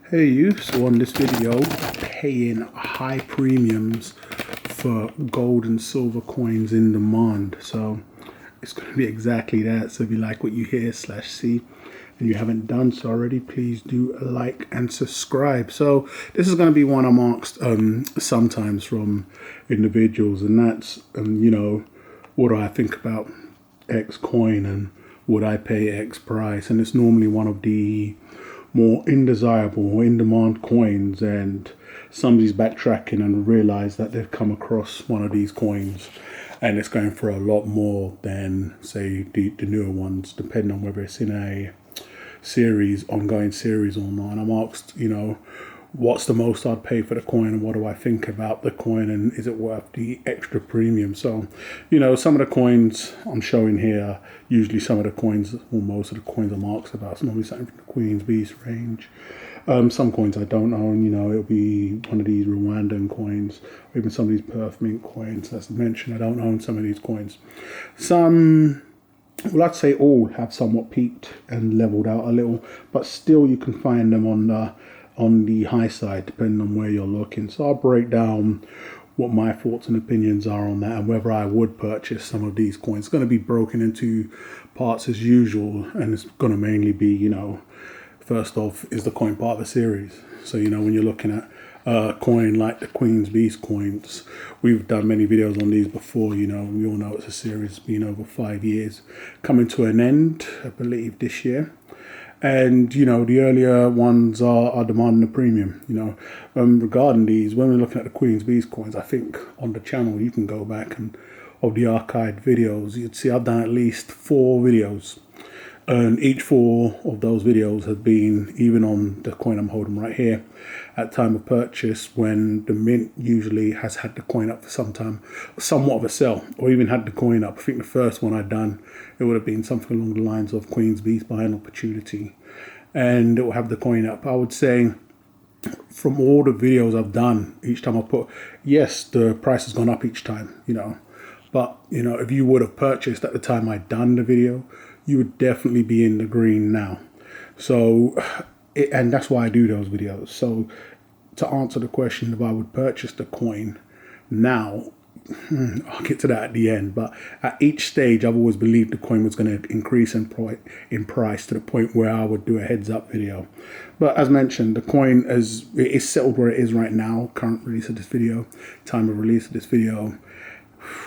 Hey you, so on this video, paying high premiums for gold and silver coins in demand. So it's going to be exactly that. So if you like what you hear slash see and you haven't done so already, please do like and subscribe. So this is going to be one I'm asked sometimes from individuals, and that's, what do I think about X coin and would I pay X price? And it's normally one of the more indesirable or in-demand coins, and somebody's backtracking and realize that they've come across one of these coins and it's going for a lot more than, say, the newer ones, depending on whether it's in a ongoing series or not. And I'm asked, what's the most I'd pay for the coin and what do I think about the coin and is it worth the extra premium? So, some of the coins I'm showing here, usually some of the coins, or most of the coins I'm asked about, it's normally something from the Queen's Beast range. Some coins I don't own, it'll be one of these Rwandan coins, or even some of these Perth Mint coins. As I mentioned, I don't own some of these coins. Some, well, I'd say all have somewhat peaked and leveled out a little, but still you can find them on the high side, depending on where you're looking. So I'll break down what my thoughts and opinions are on that and whether I would purchase some of these coins. It's going to be broken into parts as usual, and it's going to mainly be, first off, is the coin part of the series? So, when you're looking at a coin like the Queen's Beast coins, we've done many videos on these before. We all know it's a series, it's been over 5 years, coming to an end, I believe, this year. And, the earlier ones are demanding a premium, regarding these, when we're looking at the Queen's Beast coins, I think on the channel, you can go back and of the archived videos, you'd see I've done at least 4 videos. And each 4 of those videos have been, even on the coin I'm holding right here, at time of purchase, when the mint usually has had the coin up for some time, somewhat of a sell, or even had the coin up. I think the first one I'd done, it would have been something along the lines of Queen's Beast buying opportunity, and it will have the coin up. I would say from all the videos I've done, each time I put, yes, the price has gone up each time, but, if you would have purchased at the time I'd done the video, you would definitely be in the green now. So, and that's why I do those videos. So to answer the question if I would purchase the coin now, I'll get to that at the end. But at each stage, I've always believed the coin was going to increase in price to the point where I would do a heads up video. But as mentioned, the coin it is settled where it is right now. Current release of this video, time of release of this video,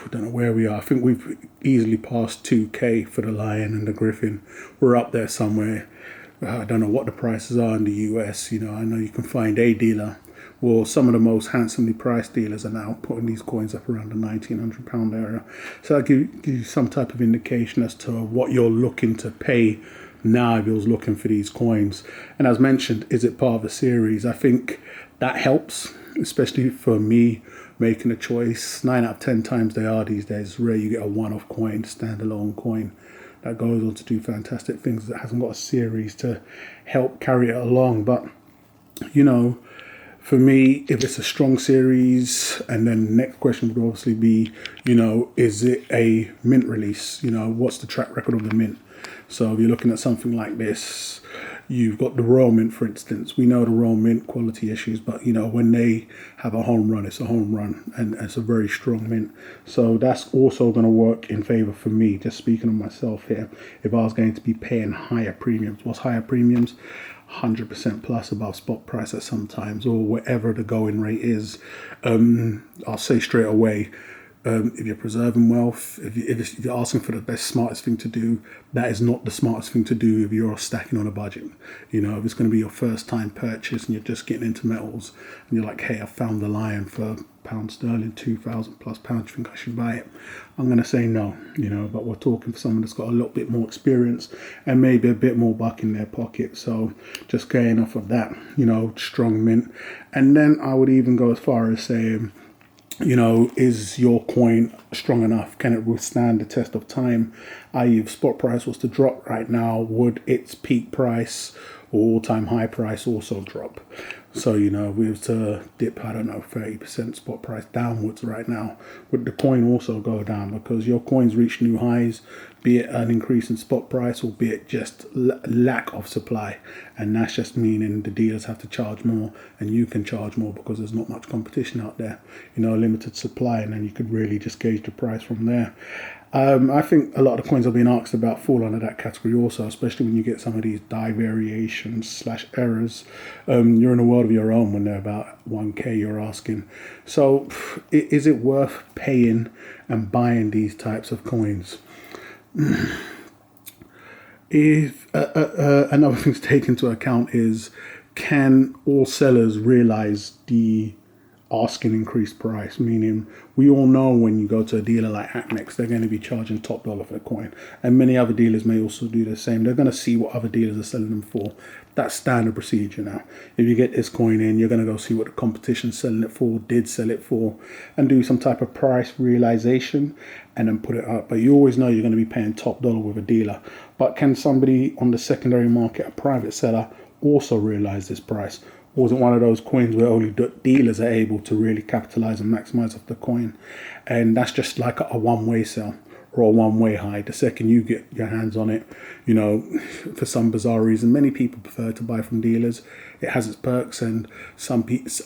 I don't know where we are. I think we've easily passed 2K for the Lion and the Griffin. We're up there somewhere. I don't know what the prices are in the US. I know you can find a dealer. Well, some of the most handsomely priced dealers are now putting these coins up around the £1,900 area. So that gives you some type of indication as to what you're looking to pay now if you're looking for these coins. And as mentioned, is it part of the series? I think that helps, especially for me making a choice. 9 out of 10 times they are these days. It's rare you get a one-off coin, standalone coin that goes on to do fantastic things that hasn't got a series to help carry it along. But, for me, if it's a strong series, and then the next question would obviously be, is it a mint release? What's the track record of the mint? So if you're looking at something like this, you've got the Royal Mint, for instance. We know the Royal Mint quality issues, but, when they have a home run, it's a home run, and it's a very strong mint. So that's also going to work in favor for me, just speaking of myself here. If I was going to be paying higher premiums, what's higher premiums? 100% plus above spot price at some times, or whatever the going rate is. I'll say straight away, if you're preserving wealth, if you're asking for the best, smartest thing to do, that is not the smartest thing to do if you're stacking on a budget. If it's going to be your first time purchase and you're just getting into metals and you're like, hey, I found the Lion for pound sterling, 2,000 plus pounds, you think I should buy it? I'm going to say no, but we're talking for someone that's got a little bit more experience and maybe a bit more buck in their pocket. So just going off of that, strong mint. And then I would even go as far as saying, is your coin strong enough? Can it withstand the test of time i.e. if spot price was to drop right now, would its peak price or all-time high price also drop? So, if we were to dip, I don't know, 30% spot price downwards right now, would the coin also go down? Because your coins reach new highs, be it an increase in spot price or be it just lack of supply. And that's just meaning the dealers have to charge more and you can charge more because there's not much competition out there, limited supply, and then you could really just gauge the price from there. I think a lot of the coins I've been asked about fall under that category also, especially when you get some of these die variations / errors. You're in a world of your own when they're about 1K you're asking. So is it worth paying and buying these types of coins? If another thing to take into account is, can all sellers realize the asking increased price? Meaning, we all know when you go to a dealer like Akmex, they're going to be charging top dollar for the coin, and many other dealers may also do the same. They're going to see what other dealers are selling them for. That's standard procedure now. If you get this coin in, you're going to go see what the competition's selling it for, did sell it for, and do some type of price realization and then put it up. But you always know you're going to be paying top dollar with a dealer. But can somebody on the secondary market, a private seller, also realize this price? Or is it one of those coins where only dealers are able to really capitalize and maximize off the coin? And that's just like a one-way sell or a one-way high. The second you get your hands on it, for some bizarre reason, many people prefer to buy from dealers. It has its perks, and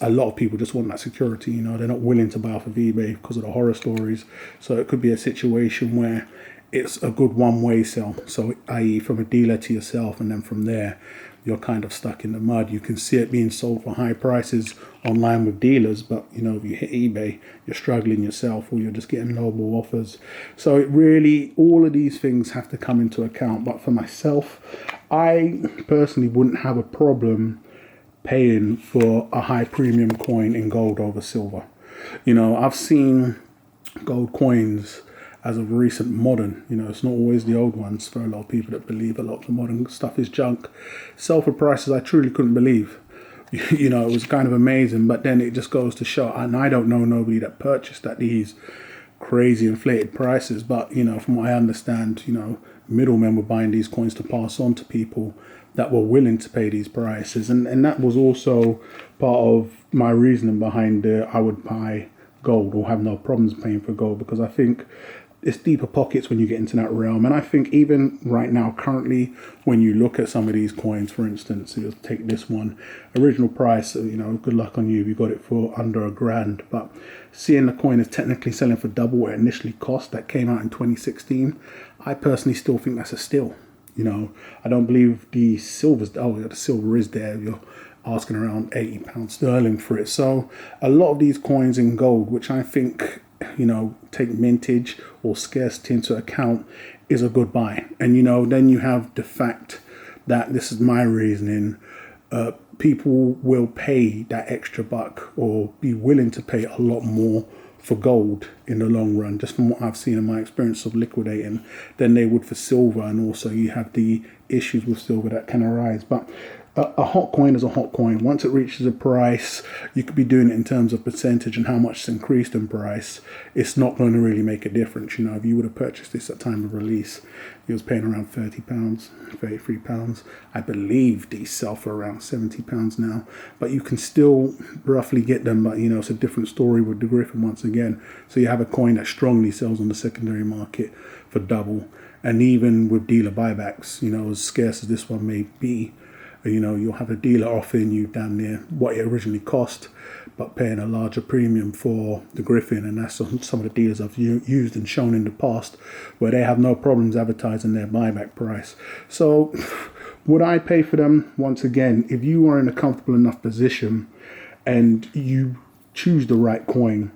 a lot of people just want that security. They're not willing to buy off of eBay because of the horror stories. So it could be a situation where it's a good one-way sell. So, i.e. from a dealer to yourself, and then from there, you're kind of stuck in the mud. You can see it being sold for high prices online with dealers, but if you hit eBay, you're struggling yourself, or you're just getting lowball offers. So it really, all of these things have to come into account. But for myself, I personally wouldn't have a problem paying for a high premium coin in gold over silver. I've seen gold coins as of recent modern, it's not always the old ones. For a lot of people that believe a lot of the modern stuff is junk, sell for prices I truly couldn't believe. It was kind of amazing. But then it just goes to show, and I don't know nobody that purchased at these crazy inflated prices, but from what I understand, middlemen were buying these coins to pass on to people that were willing to pay these prices, and that was also part of my reasoning behind I would buy gold or have no problems paying for gold, because I think it's deeper pockets when you get into that realm. And I think even right now, currently, when you look at some of these coins, for instance, you'll take this one, original price, good luck on you if you got it for under $1,000. But seeing the coin is technically selling for double what it initially cost, that came out in 2016, I personally still think that's a steal. I don't believe the silver is there. You're asking around £80 sterling for it. So a lot of these coins in gold, which I think, take mintage or scarcity into account, is a good buy. And, then you have the fact that, this is my reasoning, people will pay that extra buck or be willing to pay a lot more for gold in the long run, just from what I've seen in my experience of liquidating, than they would for silver. And also you have the issues with silver that can arise. But a hot coin is a hot coin. Once it reaches a price, you could be doing it in terms of percentage and how much it's increased in price. It's not going to really make a difference. If you would have purchased this at time of release, you was paying around £30, £33. I believe these sell for around £70 now, but you can still roughly get them. But it's a different story with the Griffin once again. So you have a coin that strongly sells on the secondary market for double, and even with dealer buybacks, as scarce as this one may be, you'll have a dealer offering you damn near what it originally cost, but paying a larger premium for the Griffin. And that's some of the dealers I've used and shown in the past, where they have no problems advertising their buyback price. So would I pay for them? Once again, if you are in a comfortable enough position and you choose the right coin,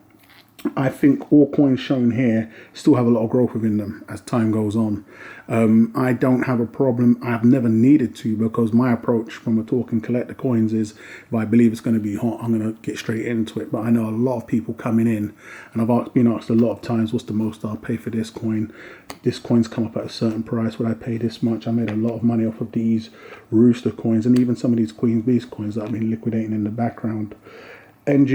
I think all coins shown here still have a lot of growth within them as time goes on. I don't have a problem. I've never needed to, because my approach when we're talking collector coins is, if I believe it's going to be hot, I'm going to get straight into it. But I know a lot of people coming in, and I've been asked a lot of times, what's the most I'll pay for this coin? This coin's come up at a certain price. Would I pay this much? I made a lot of money off of these Rooster coins and even some of these Queen Beast coins that I've been liquidating in the background. And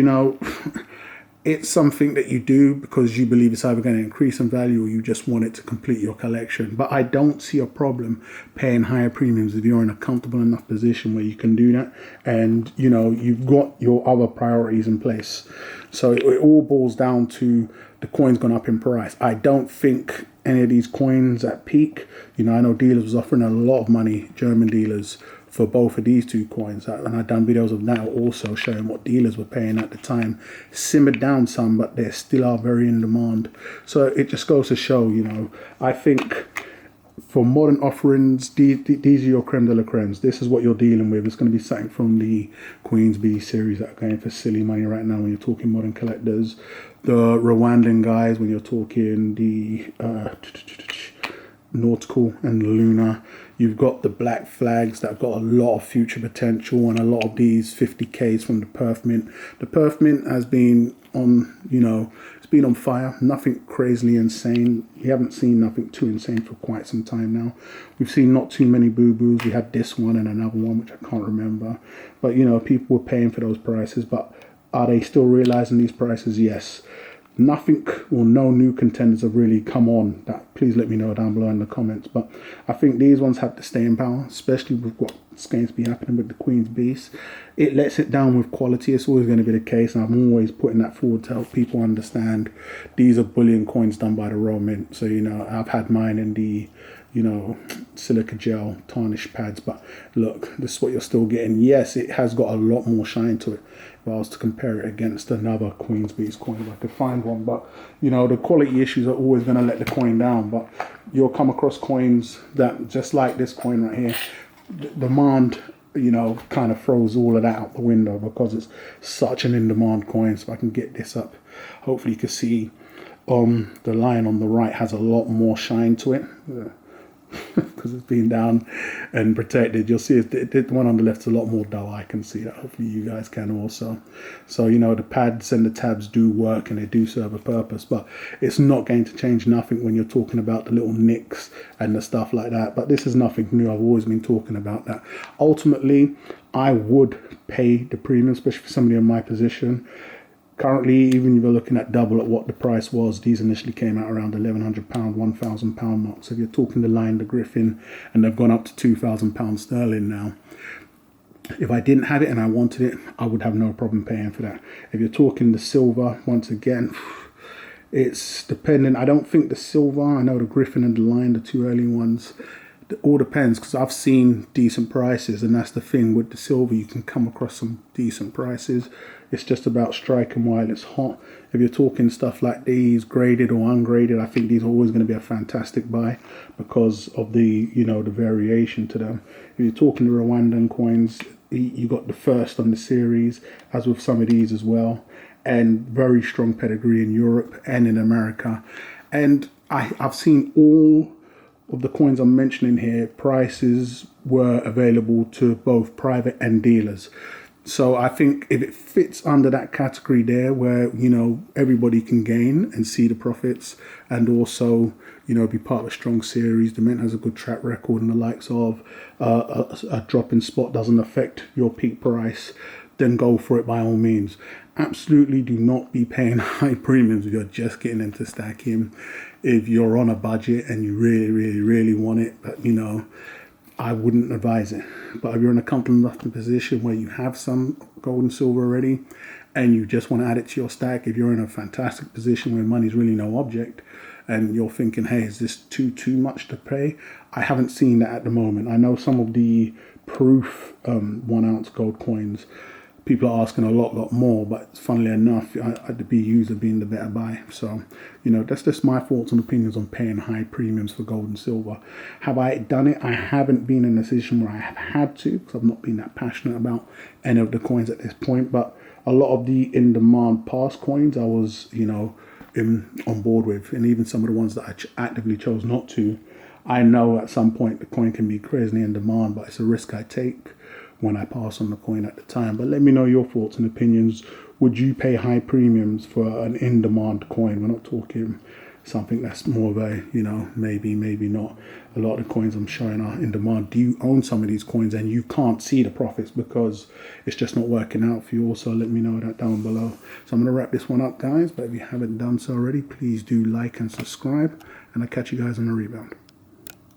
it's something that you do because you believe it's either going to increase in value or you just want it to complete your collection. But I don't see a problem paying higher premiums if you're in a comfortable enough position where you can do that, and you know you've got your other priorities in place. So it all boils down to the coin's gone up in price. I don't think any of these coins at peak, you know, I know dealers was offering a lot of money, German dealers, for both of these two coins, and I've done videos of that also showing what dealers were paying at the time. Simmered down some, but they still are very in demand. So it just goes to show, you know, I think for modern offerings, these are your creme de la cremes. This is what you're dealing with. It's going to be something from the Queen's B series that are going for silly money right now when you're talking modern collectors. The Rwandan guys when you're talking the Nautical and Luna. You've got the black flags that have got a lot of future potential, and a lot of these 50Ks from the Perth Mint. The Perth Mint has been on, you know, it's been on fire. Nothing crazily insane. We haven't seen nothing too insane for quite some time now. We've seen not too many boo-boos. We had this one and another one, which I can't remember. But, you know, people were paying for those prices. But are they still realizing these prices? Yes. Nothing or no new contenders have really come on that. Please let me know down below in the comments. But I think these ones have to stay in power, especially with what's going to be happening with the Queen's Beast. It lets it down with quality. It's always going to be the case, and I'm always putting that forward to help people understand these are bullion coins done by the Royal Mint. So, you know, I've had mine in the, you know, silica gel tarnish pads, but look, this is what you're still getting. Yes, it has got a lot more shine to it if I was to compare it against another Queen's Beast coin, if I could find one. But, you know, the quality issues are always going to let the coin down. But you'll come across coins that, just like this coin right here, the demand, you know, kind of throws all of that out the window because it's such an in-demand coin. So if I can get this up, hopefully you can see the line on the right has a lot more shine to it. Because it's been down and protected. You'll see the one on the left is a lot more dull. I can see that. Hopefully you guys can also. So, you know, the pads and the tabs do work and they do serve a purpose, but it's not going to change nothing when you're talking about the little nicks and the stuff like that. But this is nothing new. I've always been talking about that. Ultimately, I would pay the premium, especially for somebody in my position. Currently, even if you're looking at double at what the price was, these initially came out around £1,100, £1,000 mark. So if you're talking the Lion, the Griffin, and they've gone up to £2,000 sterling now. If I didn't have it and I wanted it, I would have no problem paying for that. If you're talking the silver, once again, it's dependent. I don't think the silver, I know the Griffin and the Lion, the two early ones, it all depends, because I've seen decent prices, and that's the thing with the silver, you can come across some decent prices. It's just about striking while it's hot. If you're talking stuff like these, graded or ungraded, I think these are always going to be a fantastic buy because of the, you know, the variation to them. If you're talking the Rwandan coins, you got the first on the series, as with some of these as well, and very strong pedigree in Europe and in America. And I've seen all of the coins I'm mentioning here, prices were available to both private and dealers. So I think if it fits under that category there where, you know, everybody can gain and see the profits and also, you know, be part of a strong series, the Mint has a good track record and the likes of a drop in spot doesn't affect your peak price, then go for it by all means. Absolutely do not be paying high premiums if you're just getting into stacking. If you're on a budget and you really, really, really want it, but, you know, I wouldn't advise it. But if you're in a comfortable enough position where you have some gold and silver already and you just want to add it to your stack, if you're in a fantastic position where money's really no object and you're thinking, hey, is this too much to pay? I haven't seen that at the moment. I know some of the proof 1 ounce gold coins, people are asking a lot more, but funnily enough, the BUs have been the better buy. So, you know, that's just my thoughts and opinions on paying high premiums for gold and silver. Have I done it? I haven't been in a position where I have had to, because I've not been that passionate about any of the coins at this point. But a lot of the in-demand past coins I was, you know, on board with, and even some of the ones that I actively chose not to. I know at some point the coin can be crazy in demand, but it's a risk I take when I pass on the coin at the time. But let me know your thoughts and opinions. Would you pay high premiums for an in-demand coin? We're not talking something that's more of a, you know, maybe not. A lot of the coins I'm showing are in demand. Do you own some of these coins and you can't see the profits because it's just not working out for you? Also, let me know that down below. So I'm going to wrap this one up, guys, but if you haven't done so already, please do like and subscribe, and I'll catch you guys on the rebound.